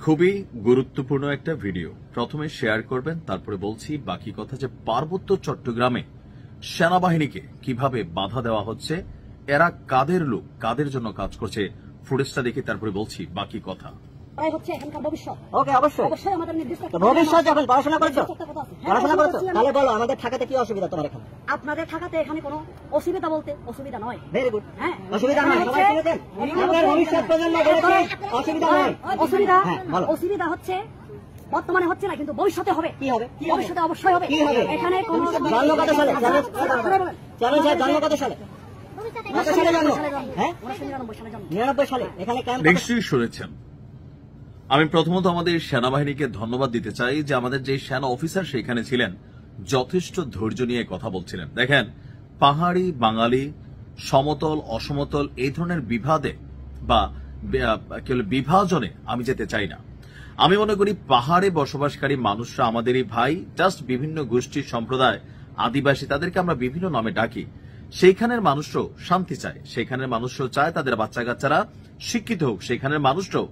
খুবই গুরুত্বপূর্ণ একটা ভিডিও প্রথমে শেয়ার করবেন, তারপরে বলছি বাকি কথা যে পার্বত্য চট্টগ্রামে সেনাবাহিনীকে কিভাবে বাধা দেওয়া হচ্ছে, এরা কাদের লোক, কাদের জন্য কাজ করছে, ফুটেজটা দেখে তারপরে বলছি বাকি কথা। হচ্ছে এখানকার ভবিষ্যৎ। ওকে, অবশ্যই অবশ্যই আমাদের নির্দিষ্ট ভবিষ্যৎ। যখন পড়াশোনা করছো, তাহলে বলো আমাদের থাকাতে কি অসুবিধা তোমার এখানে? আপনাদের থাকাতে এখানে কোনো অসুবিধা বলতে অসুবিধা নয়। Very good. হ্যাঁ, অসুবিধা নয়। সবাই শুনেছেন? আমাদের ভবিষ্যৎ প্রজন্ম বলেছে অসুবিধা নয়। অসুবিধা হচ্ছে বর্তমানে হচ্ছে না, কিন্তু ভবিষ্যতে হবে। কি হবে? ভবিষ্যতে অবশ্যই হবে। কি হবে? এখানে কোনো জন্ম কত সালে? চ্যালেঞ্জ জন্ম কত সালে? কত সালে জন্ম? হ্যাঁ, 99 সালে। এখানে ক্যাম্প নিশ্চয়ই শুনেছেন। আমি প্রথমত আমাদের সেনাবাহিনীকে ধন্যবাদ দিতে চাই যে আমাদের যে সেনা অফিসার সেখানে ছিলেন যথেষ্ট ধৈর্য নিয়ে কথা বলছিলেন। দেখেন, পাহাড়ি বাঙালি, সমতল অসমতল এই ধরনের বিভাদে বা বিভাজনে আমি যেতে চাই না। আমি মনে করি পাহাড়ে বসবাসকারী মানুষরা আমাদেরই ভাই, জাস্ট বিভিন্ন গোষ্ঠী সম্প্রদায় আদিবাসী তাদেরকে আমরা বিভিন্ন নামে ডাকি। সেইখানের মানুষরাও শান্তি চায়, সেখানের মানুষরাও চায় তাদের বাচ্চা কাচ্চারা শিক্ষিত হোক, সেখানের মানুষরাও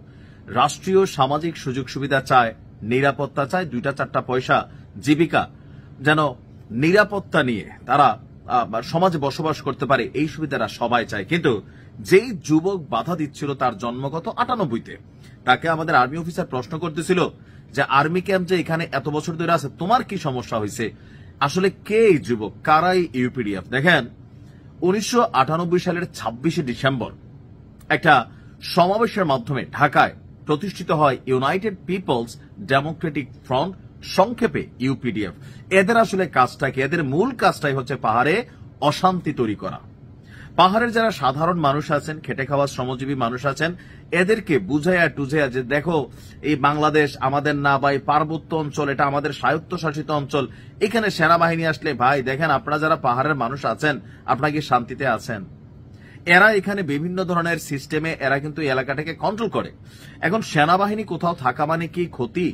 রাষ্ট্রীয় সামাজিক সুযোগ সুবিধা চায়, নিরাপত্তা চায়, 2-4 পয়সা জীবিকা যেন নিরাপত্তা নিয়ে তারা সমাজে বসবাস করতে পারে, এই সুবিধাটা সবাই চায়। কিন্তু যেই যুবক বাধা দিচ্ছিল তার জন্মগত 98-তে, তাকে আমাদের আর্মি অফিসার প্রশ্ন করতেছিল যে আর্মি ক্যাম্প যে এখানে এত বছর ধরে আছে, তোমার কি সমস্যা হয়েছে? আসলে কে এই যুবক, কারাই ইউপিডিএফ? দেখেন, 1998 সালের 26শে ডিসেম্বর একটা সমাবেশের মাধ্যমে ঢাকায় প্রতিষ্ঠিত হয় ইউনাইটেড পিপলস ডেমোক্রেটিক ফ্রন্ট, সংক্ষেপে ইউপিডিএফ। এদের আসলে কাজটা কি? এদের মূল কাজটাই হচ্ছে পাহাড়ে অশান্তি তৈরি করা। পাহাড়ের যারা সাধারণ মানুষ আছেন, খেটে খাওয়া শ্রমজীবী মানুষ আছেন, এদেরকে বুঝাইয়া টুঝাইয়া যে দেখো এই বাংলাদেশ আমাদের না, বা এই পার্বত্য অঞ্চল এটা আমাদের স্বায়ত্তশাসিত অঞ্চল, এখানে সেনাবাহিনী আসলে ভাই দেখেন আপনারা যারা পাহাড়ের মানুষ আছেন আপনারা কি শান্তিতে আছেন? এরা এখানে বিভিন্ন ধরনের সিস্টেমে এরা কিন্তু এই এলাকাটাকে কন্ট্রোল করে। এখন সেনাবাহিনী কোথাও থাকা মানে কি ক্ষতি?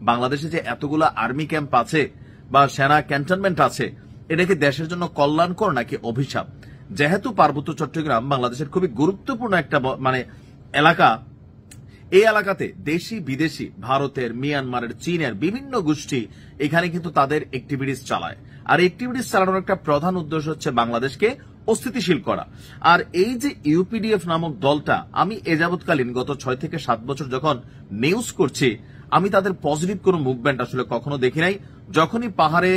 বাংলাদেশে যে এতগুলা আর্মি ক্যাম্প আছে বা সেনা ক্যান্টনমেন্ট আছে, এটা কি দেশের জন্য কল্যাণকর নাকি অভিশাপ? যেহেতু পার্বত্য চট্টগ্রাম বাংলাদেশের খুবই গুরুত্বপূর্ণ একটা এলাকা, এই এলাকাতে দেশি বিদেশি ভারতের, মিয়ানমারের, চীনের বিভিন্ন গোষ্ঠী এখানে কিন্তু তাদের অ্যাক্টিভিটিস চালায়। আর অ্যাক্টিভিটিস চালানোর একটা প্রধান উদ্দেশ্য হচ্ছে বাংলাদেশকে অস্থিতিশীল করা। আর এই যে ইউপিডিএফ নামক দলটা, আমি এ যাবৎকালীন গত 6 থেকে 7 বছর যখন নিউজ করছি, আমি তাদের পজিটিভ কোনো মুভমেন্ট আসলে কখনো দেখি নাই। যখনই পাহাড়ে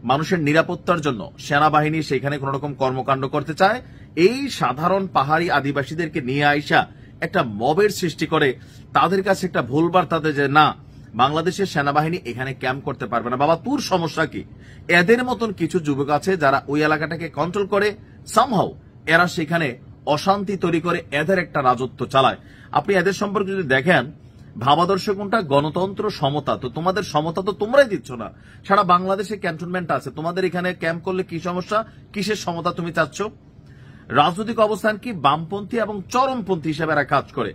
মানুষের নিরাপত্তার জন্য সেনাবাহিনী সেখানে কোন রকম কর্মকাণ্ড করতে চায়, এই সাধারণ পাহাড়ি আদিবাসীদেরকে নিয়ে আইসা একটা মবের সৃষ্টি করে, তাদের কাছে একটা ভুল বার্তা দেয় যে না, বাংলাদেশের সেনাবাহিনী এখানে ক্যাম্প করতে পারবে না। বাবা, তোর সমস্যা কি? এদের মতন কিছু যুবক আছে যারা ওই এলাকাটাকে কন্ট্রোল করে, সামহাউ এরা সেখানে অশান্তি তৈরি করে, এদের একটা রাজত্ব চালায়। আপনি এদের সম্পর্কে যদি দেখেন, ভাবাদর্শ কোনটা? গণতন্ত্র, সমতা। তো তোমাদের সমতা তো তোমরাই দিচ্ছ না। সারা বাংলাদেশে ক্যান্টনমেন্ট আছে, তোমাদের এখানে ক্যাম্প করলে কি সমস্যা? কিসের সমতা তুমি চাচ্ছ? রাজনৈতিক অবস্থান কি? বামপন্থী এবং চরমপন্থী হিসেবে এরা কাজ করে।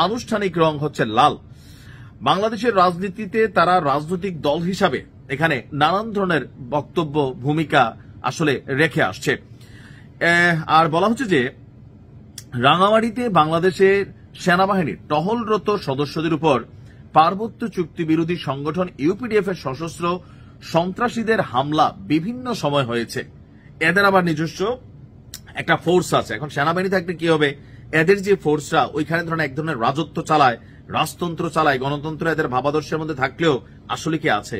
আনুষ্ঠানিক রং হচ্ছে লাল। বাংলাদেশের রাজনীতিতে তারা রাজনৈতিক দল হিসাবে এখানে নানান ধরনের বক্তব্য, ভূমিকা আসলে রেখে আসছে। আর বলা হচ্ছে যে রাঙামাটিতে বাংলাদেশের সেনাবাহিনীর টহলরত সদস্যদের উপর পার্বত্য চুক্তি বিরোধী সংগঠন ইউপিডিএফ এর সশস্ত্র সন্ত্রাসীদের হামলা বিভিন্ন সময় হয়েছে। এদের আবার নিজস্ব একটা ফোর্স আছে। এখন সেনাবাহিনী থাকলে কি হবে? এদের যে ফোর্সরা ওইখানে ধরেন এক ধরনের রাজত্ব চালায়, রাজতন্ত্র চালায়, গণতন্ত্র এদের ভাবাদর্শের মধ্যে থাকলেও আসলে কি আছে?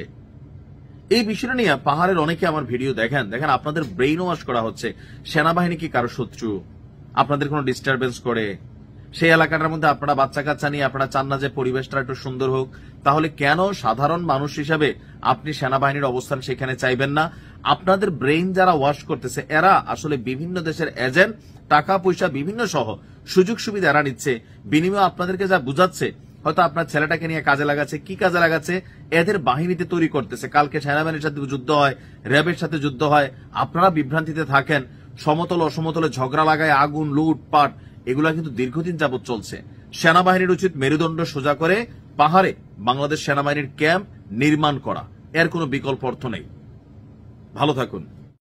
এই বিষয়টা নিয়ে পাহাড়ের অনেকে আমার ভিডিও দেখেন, আপনাদের ব্রেইন ওয়াশ করা হচ্ছে। সেনাবাহিনী কি কারো শত্রু? আপনাদের কোনো ডিস্টারবেন্স করে? সেই এলাকাটার মধ্যে আপনারা বাচ্চা কাচ্চা নিয়ে আপনারা চান না যে পরিবেশটা একটু সুন্দর হোক? তাহলে কেন সাধারণ মানুষ হিসেবে আপনি সেনাবাহিনীর অবস্থান সেখানে চাইবেন না? আপনাদের ব্রেইন যারা ওয়াশ করতেছে এরা আসলে বিভিন্ন দেশের এজেন্ট, টাকা পয়সা বিভিন্ন সহ সুযোগ সুবিধা এরা নিচ্ছে, বিনিময়ে আপনাদেরকে যা বুঝাচ্ছে হয়তো আপনার ছেলেটাকে নিয়ে কাজে লাগাচ্ছে। কি কাজে লাগাচ্ছে? এদের বাহিনীতে তৈরি করতেছে। কালকে সেনাবাহিনীর সাথে যুদ্ধ হয়, র্যাবের সাথে যুদ্ধ হয়, আপনারা বিভ্রান্তিতে থাকেন, সমতল অসমতলে ঝগড়া লাগায়, আগুন, লুটপাট, এগুলা কিন্তু দীর্ঘদিন যাবৎ চলছে। সেনাবাহিনীর উচিত মেরুদণ্ড সোজা করে পাহাড়ে বাংলাদেশ সেনাবাহিনীর ক্যাম্প নির্মাণ করা, এর কোনো বিকল্প অর্থ নেই। ভালো থাকুন।